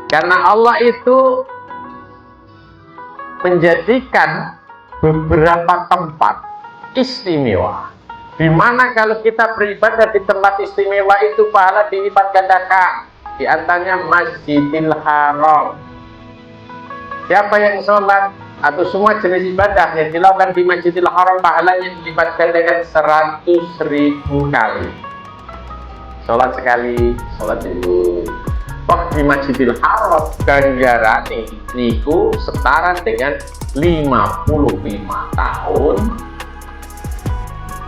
Karena Allah itu menjadikan beberapa tempat istimewa, di mana kalau kita beribadah di tempat istimewa itu pahala dilipat gandakan. Di antaranya Masjidil Haram. Siapa yang sholat atau semua jenis ibadah yang dilakukan di Masjidil Haram pahalanya dilipat gandakan 100.000 kali. Sholat sekali, sholat dulu. Kok di Masjidil Haram ganjarane niku setara dengan 55 tahun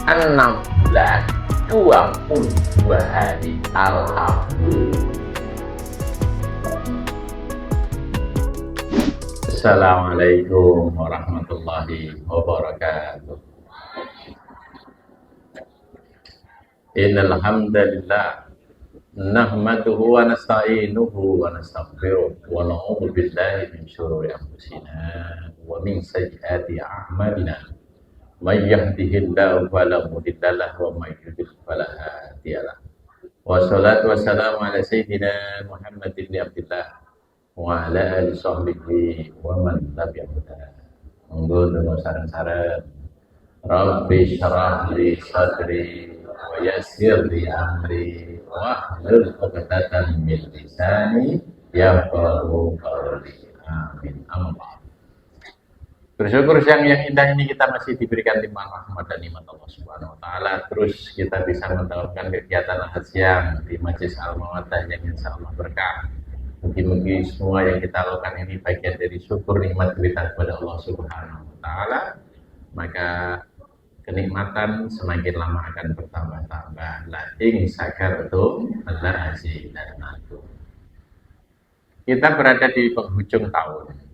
6 bulan 22 hari. Alhamdulillah. Assalamualaikum warahmatullahi wabarakatuh. Innal hamdalillah nahmaduhu wa nasta'inuhu wa nastaghfiruh wa na'udzu billahi min syururi anfusina wa min sayyiati a'malina. May yahdihillahu fala mudilla lahu wa may yudlil fala hadiyalah. Wassalatu wassalamu ala sayyidina Muhammad ibn Abdillah wa ala alihi sahbihi wa man tabi'ahu. Monggo dengan saran-saran Rabbi syrah li sadri wa yassir li amri wahlul 'uqdatam min lisani yafqahu qawli. Amin. Amma. Bersyukur siang yang indah ini kita masih diberikan limpahan rahmat dan nikmat Allah Subhanahu wa taala. Terus kita bisa melakukan kegiatan ahad siang di Majelis Al-Mawaddah yang insyaallah berkah. Mungkin semua yang kita lakukan ini bagian dari syukur nikmat kita kepada Allah Subhanahu wa taala. Maka kenikmatan semakin lama akan bertambah-tambah. La in syakartum la azidannakum. Kita berada di penghujung tahun.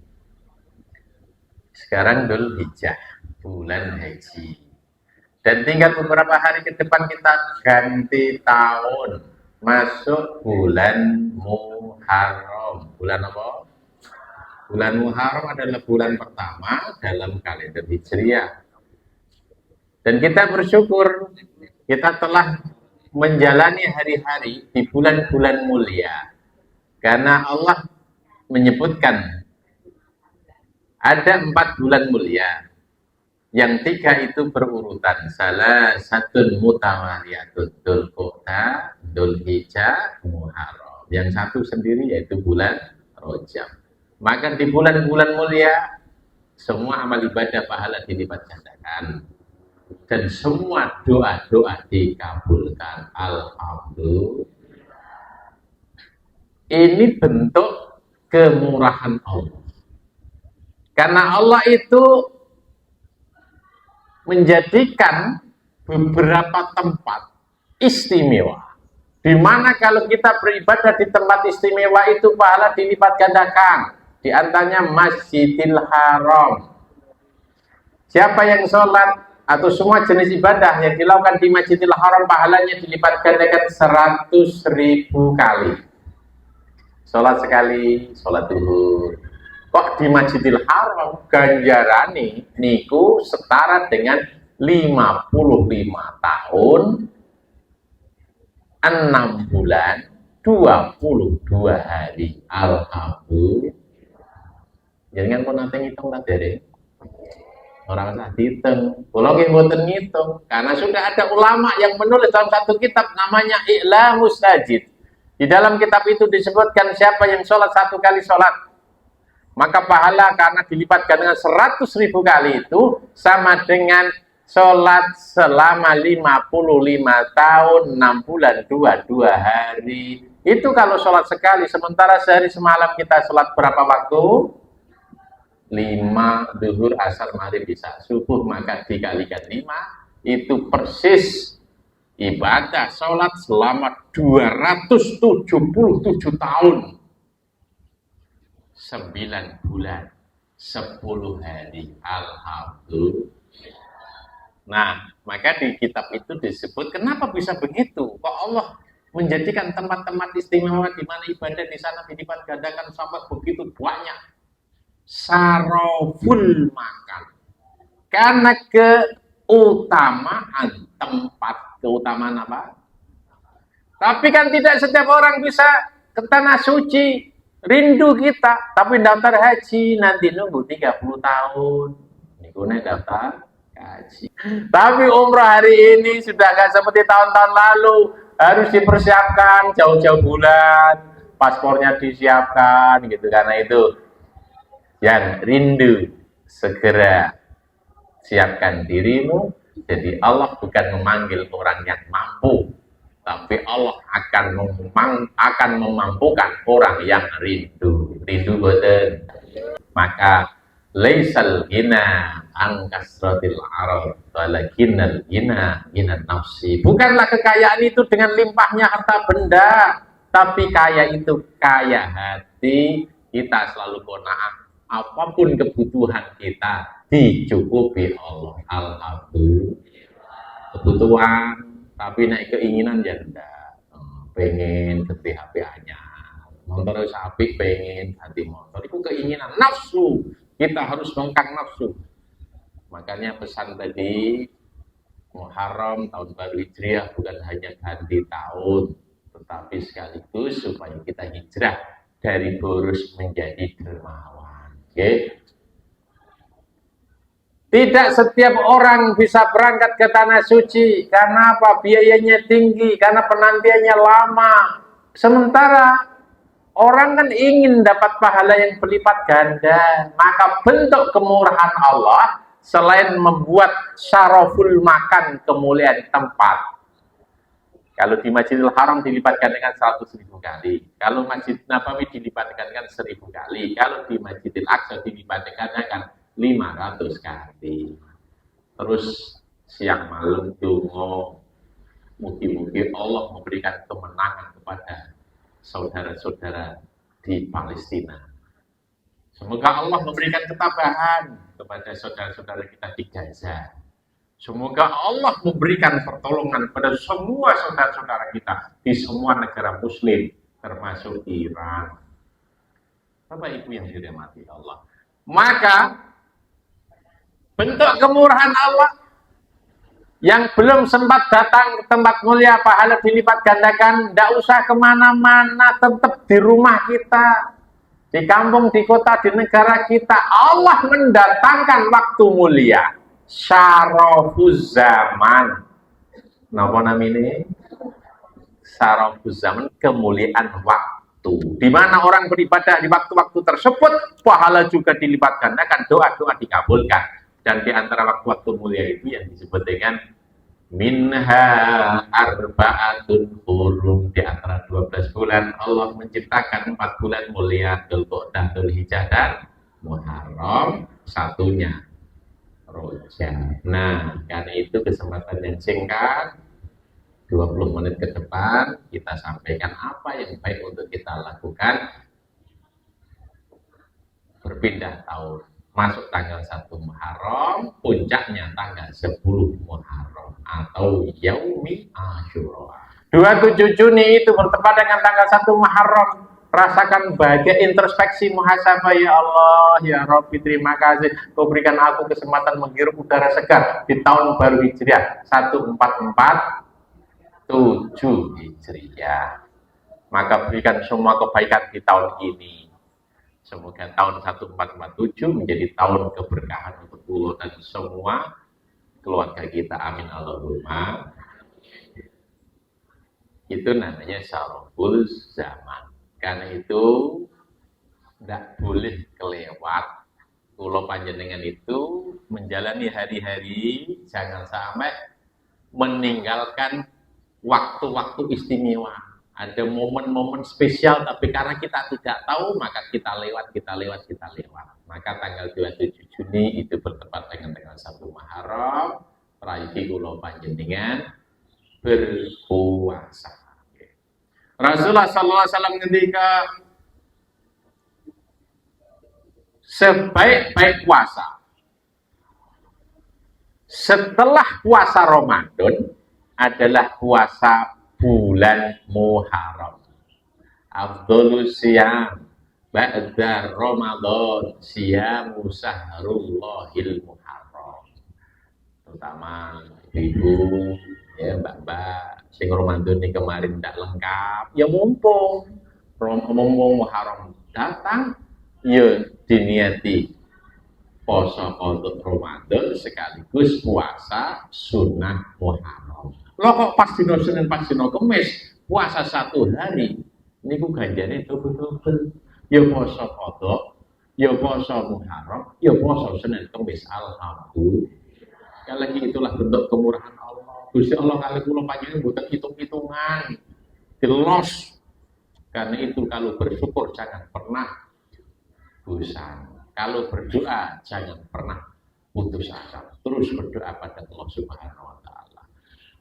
Sekarang Dzul Hijjah, bulan haji. Dan tinggal beberapa hari ke depan kita ganti tahun, masuk bulan Muharram. Bulan apa? Bulan Muharram adalah bulan pertama dalam kalender Hijriah. Dan kita bersyukur kita telah menjalani hari-hari di bulan-bulan mulia. Karena Allah menyebutkan ada 4 bulan mulia. Yang 3 itu berurutan. Salah satu mutawaliyatun Dzul Qa'dah, Dzul Hijjah, Muharram. Yang 1 sendiri yaitu bulan Rajab. Maka di bulan-bulan mulia semua amal ibadah pahala dilipat gandakan. Dan semua doa-doa dikabulkan. Alhamdulillah. Ini bentuk kemurahan Allah. Karena Allah itu menjadikan beberapa tempat istimewa. Di mana kalau kita beribadah di tempat istimewa itu pahala dilipat gandakan. Di antaranya Masjidil Haram. Siapa yang sholat atau semua jenis ibadah yang dilakukan di Masjidil Haram pahalanya dilipat gandakan 100.000 kali. Sholat sekali, sholat duhur. Kok di Masjidil Haram ganjarane niku setara dengan 55 tahun 6 bulan 22 hari. Alhamdulillah. Jangan pun nanti ngitung lah dereng. Orang usah dihitung. Kula nggih mboten ngitung karena sudah ada ulama yang menulis dalam satu kitab namanya I'lamus Sajid. Di dalam kitab itu disebutkan siapa yang sholat 1 kali sholat maka pahala karena dilipatkan dengan 100.000 kali itu sama dengan sholat selama 55 tahun 6 bulan 22 hari. Itu kalau sholat sekali, sementara sehari semalam kita sholat berapa waktu? 5 zuhur, asar, maghrib, isya, subuh, maka dikalikan 5 itu persis ibadah sholat selama 277 tahun 9 bulan 10 hari. Alhamdulillah. Nah, maka di kitab itu disebut kenapa bisa begitu? Kok Allah menjadikan tempat-tempat istimewa di mana ibadah di sana dilipat gandakan sampai begitu banyak. Saroful makan. Karena keutamaan tempat. Keutamaan apa? Tapi kan tidak setiap orang bisa ke tanah suci. Rindu kita, tapi daftar haji nanti nunggu 30 tahun. Niku daftar haji. Tapi umroh hari ini sudah nggak seperti tahun-tahun lalu. Harus dipersiapkan jauh-jauh bulan, paspornya disiapkan gitu. Karena itu yang rindu segera siapkan dirimu. Jadi Allah bukan memanggil orang yang mampu, tapi Allah akan memampukan orang yang rindu. Rindu boten. Maka laisal ghina an kasratil arad walakinnal ghina ghinan nafsi. Bukanlah kekayaan itu dengan limpahnya harta benda, tapi kaya itu kaya hati. Kita selalu qanaah, apapun kebutuhan kita dicukupi Allah. Alhamdulillah. Kebutuhan, tapi naik keinginan ya enggak. Pengen ganti HP anyar, motor sapi pengen ganti motor, itu keinginan nafsu. Kita harus mengkang nafsu. Makanya pesan tadi Muharram tahun baru Hijriah bukan hanya ganti tahun, tetapi sekaligus supaya kita hijrah dari boros menjadi dermawan. Oke. Tidak setiap orang bisa berangkat ke tanah suci. Karena apa? Biayanya tinggi, karena penantiannya lama. Sementara orang kan ingin dapat pahala yang berlipat ganda. Maka bentuk kemurahan Allah, selain membuat syaraful makan, kemuliaan tempat. Kalau di Masjidil Haram dilipatkan dengan 100.000 kali. Kalau Masjid Nabawi dilipatkan dengan 1.000 kali. Kalau di Masjidil Aqsa dilipatkan dengan 500 kali. Terus siang malam dongo, mugi-mugi Allah memberikan kemenangan kepada saudara-saudara di Palestina. Semoga Allah memberikan ketabahan kepada saudara-saudara kita di Gaza. Semoga Allah memberikan pertolongan pada semua saudara-saudara kita di semua negara muslim, termasuk Iran. Bapak Ibu yang dirahmati Allah. Maka bentuk kemurahan Allah yang belum sempat datang ke tempat mulia pahala dilipat gandakan, tidak usah kemana-mana, tetap di rumah kita, di kampung, di kota, di negara kita. Allah mendatangkan waktu mulia, syarafuz zaman. Napa namanya? Syarafuz zaman, kemuliaan waktu. Di mana orang beribadah di waktu-waktu tersebut, pahala juga dilipat gandakan, doa-doa dikabulkan. Dan di antara waktu-waktu mulia itu yang disebut dengan minha arba'atun hurum, di antara 12 bulan Allah menciptakan 4 bulan mulia, Dzulqa'dah, Dzulhijjah dan Muharram, satunya Rajab. Nah, karena itu kesempatan yang singkat 20 menit ke depan kita sampaikan apa yang baik untuk kita lakukan. Berpindah tahun, masuk tanggal 1 Muharram, puncaknya tanggal 10 Muharram atau Yaumi Asyura. 27 Juni itu bertepat dengan tanggal 1 Muharram. Rasakan bahagia, introspeksi, muhasabah. Ya Allah, ya Rabbi, terima kasih Kau berikan aku kesempatan menghirup udara segar di tahun baru Hijriah 1447 Hijriah. Maka berikan semua kebaikan di tahun ini. Semoga tahun 1447 menjadi tahun keberkahan untuk Allah dan semua keluarga kita. Amin Allahumma. Itu namanya syaraful zaman. Karena itu tidak boleh kelewat. Kula panjenengan itu menjalani hari-hari jangan sampai meninggalkan waktu-waktu istimewa. Ada momen-momen spesial, tapi karena kita tidak tahu, maka kita lewat. Maka tanggal 27 Juni itu bertepat dengan tanggal 1 Muharram, rayi kula panjenengan berpuasa. Rasulullah sallallahu alaihi wasallam ketika sebaik-baik puasa setelah puasa Ramadan adalah puasa bulan Muharram. Afdhalus siyam ba'da Ramadan siyamu sahrullahil Muharram. Terutama ibu, ya mbak-mbak, sing Ramadan ini kemarin tidak lengkap, ya mumpung Muharram datang, ya diniati poso untuk Ramadan sekaligus puasa sunnah Muharram. Lo kok pas dino Senin, pas dino Kamis, puasa 1 hari, niku ganjane double-double. Ya poso kodok, ya poso Muharram, ya poso Senin Kamis. Alhamdulillah. Sekali lagi itulah bentuk kemurahan Allah. Gusti Allah kali kula panjenengan mboten hitung-hitungan. Jelas. Karena itu kalau bersyukur jangan pernah bosan. Kalau berdoa jangan pernah putus asa. Terus berdoa pada Allah Subhanahu wa taala.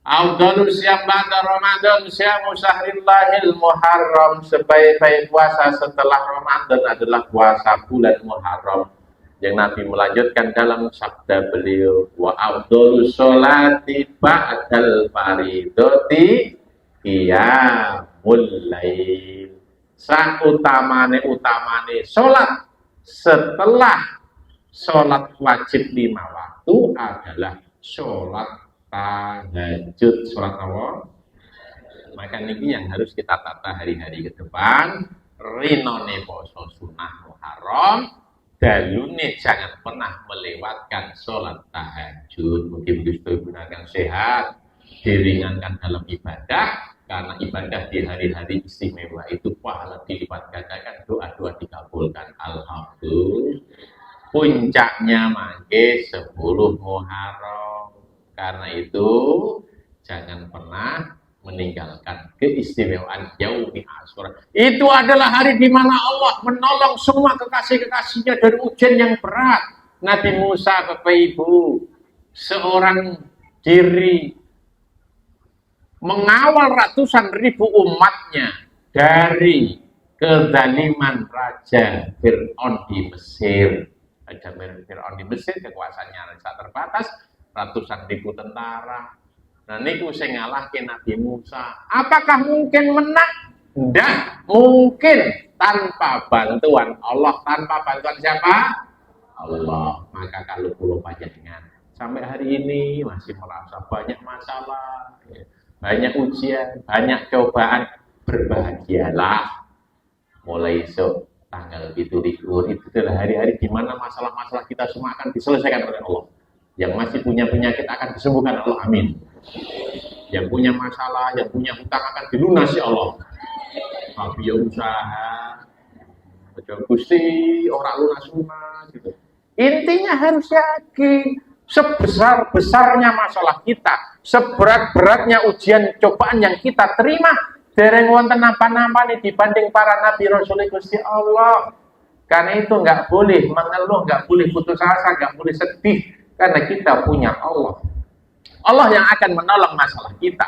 Afdhalus siyam ba'da Ramadan syamu syahrillahil Muharram. Sebaik-baik puasa setelah Ramadan adalah puasa bulan Muharram. Yang Nabi melanjutkan dalam sabda beliau, wa afdhalus sholati ba'dal faridati qiyamul lail. Sautamane sholat setelah sholat wajib 5 waktu adalah sholat tahajud. Sholat apa? Maka ini yang harus kita tata hari-hari ke depan. Rinone poso sunnah Muharram, dalune jangan pernah melewatkan sholat tahajud. Mungkin Gusti gunakan sehat, diringankan dalam ibadah, karena ibadah di hari-hari istimewa itu pahala dilipat gandakan, doa-doa dikabulkan. Alhamdulillah. Puncaknya mangke 10 Muharram. Karena itu jangan pernah meninggalkan keistimewaan Yaumi Asyura. Itu adalah hari di mana Allah menolong semua kekasih-kekasihnya dari ujian yang berat. Nabi Musa, Bapak Ibu, seorang diri mengawal ratusan ribu umatnya dari kezaliman Raja Fir'aun di Mesir. Raja Fir'aun di Mesir kekuasaannya sangat terbatas, ratusan ribu tentara. Nah niku sing ngalahke Nabi Musa. Apakah mungkin menang? Tidak mungkin tanpa bantuan Allah. Tanpa bantuan siapa? Allah. Maka kalau kula panjenengan sampai hari ini masih merasa banyak masalah, banyak ujian, banyak cobaan, berbahagialah. Mulai esok tanggal 7 itu adalah hari-hari di mana masalah-masalah kita semua akan diselesaikan oleh Allah. Yang masih punya penyakit akan disembuhkan Allah, amin. Yang punya masalah, yang punya hutang akan dilunasi Allah. Tapi ya usaha, Gusti orang lunas-lunas gitu. Intinya harus yakin, sebesar-besarnya masalah kita, seberat-beratnya ujian cobaan yang kita terima, dereng wonten napa-napa nih dibanding para nabi rasul Gusti Allah. Karena itu nggak boleh mengeluh, nggak boleh putus asa, nggak boleh sedih, karena kita punya Allah. Allah yang akan menolong masalah kita.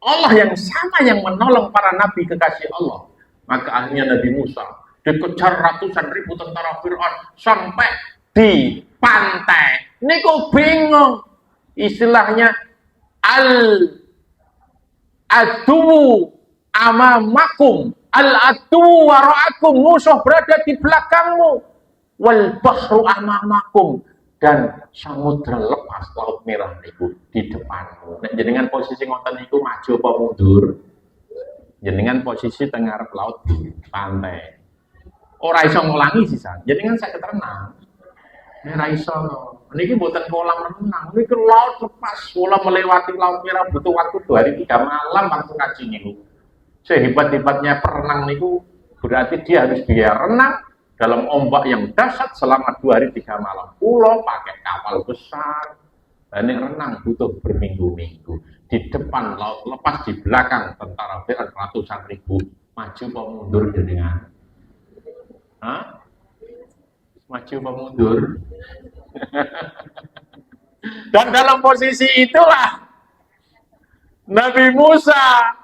Allah yang sama yang menolong para nabi kekasih Allah. Maka akhirnya Nabi Musa dikejar ratusan ribu tentara Fir'aun sampai di pantai. Ini kok bingung. Istilahnya al-adu amamakum, al-adu wara'akum, musuh berada di belakangmu, wal bahru amamakum, dan samudra lepas, laut merah niku di depanmu. Nek jenengan posisi ngoten niku maju apa mundur? Jenengan posisi tengah laut di pantai. Ora iso ngulangi sisan. Jenengan saged renang. Ora iso. Niki mboten kolam renang, niki laut lepas, kula melewati laut merah butuh waktu 2 hari 3 malam waktu kaji niku. Sehebat-hebatnya perenang niku berarti dia harus renang dalam ombak yang dahsyat selama 2 hari 3 malam. Pulau pakai kapal besar, dan renang butuh berminggu-minggu. Di depan laut lepas, di belakang tentara Fir'aun ratusan ribu. Maju apa mundur jenengan? Hah? Maju apa mundur? Dan dalam posisi itulah Nabi Musa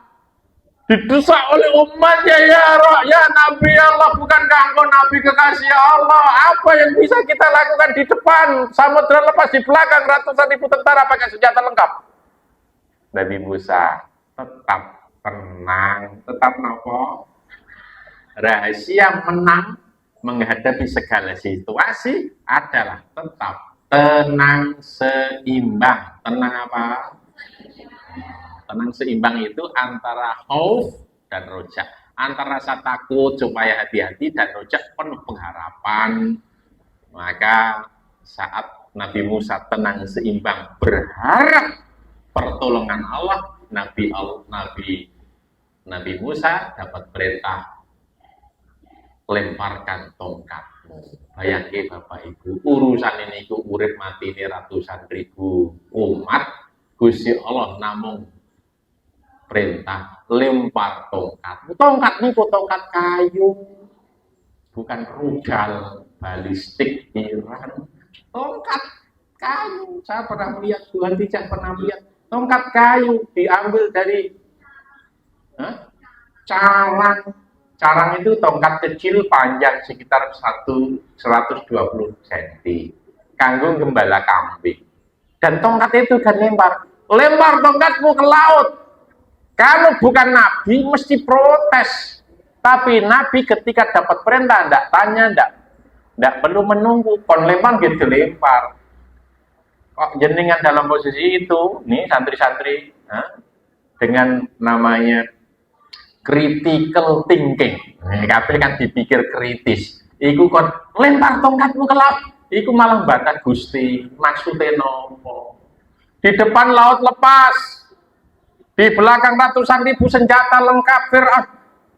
didesak oleh umatnya, ya Nabi Allah, bukankah engkau Nabi kekasih Allah? Apa yang bisa kita lakukan di depan? Samudra lepas, di belakang ratusan ribu tentara pakai senjata lengkap. Nabi Musa tetap tenang, tetap nopo. Rahasia menang menghadapi segala situasi adalah tetap tenang seimbang. Tenang apa? Tenang seimbang itu antara khauf dan roja, antara rasa takut supaya hati-hati dan rojak penuh pengharapan. Maka saat Nabi Musa tenang seimbang berharap pertolongan Allah, Nabi Musa dapat perintah lemparkan tongkatmu. Bayangke Bapak Ibu, urusan ini ku urip mati ini ratusan ribu umat, Gusti Allah namung perintah lempar tongkat. Tongkat ini tongkat kayu, bukan rudal balistik Iran. Tongkat kayu. Saya pernah melihat, Tuhan tidak pernah melihat tongkat kayu diambil dari carang. Carang itu tongkat kecil panjang sekitar 120 cm. Kanggo gembala kambing. Dan tongkat itu kan lempar tongkatmu ke laut. Kalau bukan nabi mesti protes. Tapi nabi ketika dapat perintah enggak tanya, enggak perlu menunggu, kon lempar gitu lempar. Kok jenengan dalam posisi itu, nih santri-santri, dengan namanya critical thinking. Kabeh kan dipikir kritis. Iku kon lempar tongkatmu ke laut. Iku malah bakat Gusti. Maksudnya nopo? Di depan laut lepas. Di belakang ratusan ribu senjata lengkap Fir'aun.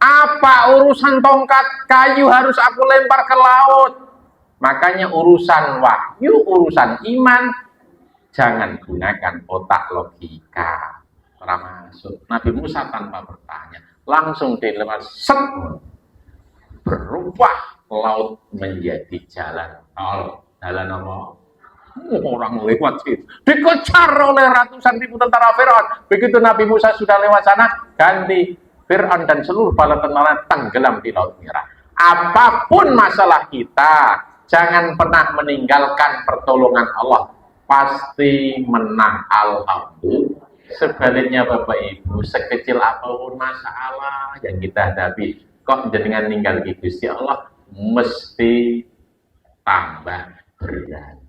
Apa urusan tongkat kayu harus aku lempar ke laut? Makanya urusan wahyu, urusan iman, jangan gunakan otak logika. Termasuk Nabi Musa tanpa bertanya, langsung dilempar, berubah laut menjadi jalan tol. Jalan apa? Orang lewat situ, dikejar oleh ratusan ribu tentara Fir'aun. Begitu Nabi Musa sudah lewat sana, ganti Fir'aun dan seluruh bala tentara tenggelam di Laut Merah. Apapun masalah kita, jangan pernah meninggalkan pertolongan Allah. Pasti menang, alhamdulillah. Sebaliknya Bapak Ibu, sekecil apapun masalah yang kita hadapi, kok dengan tinggal di Gusti Allah mesti tambah berat.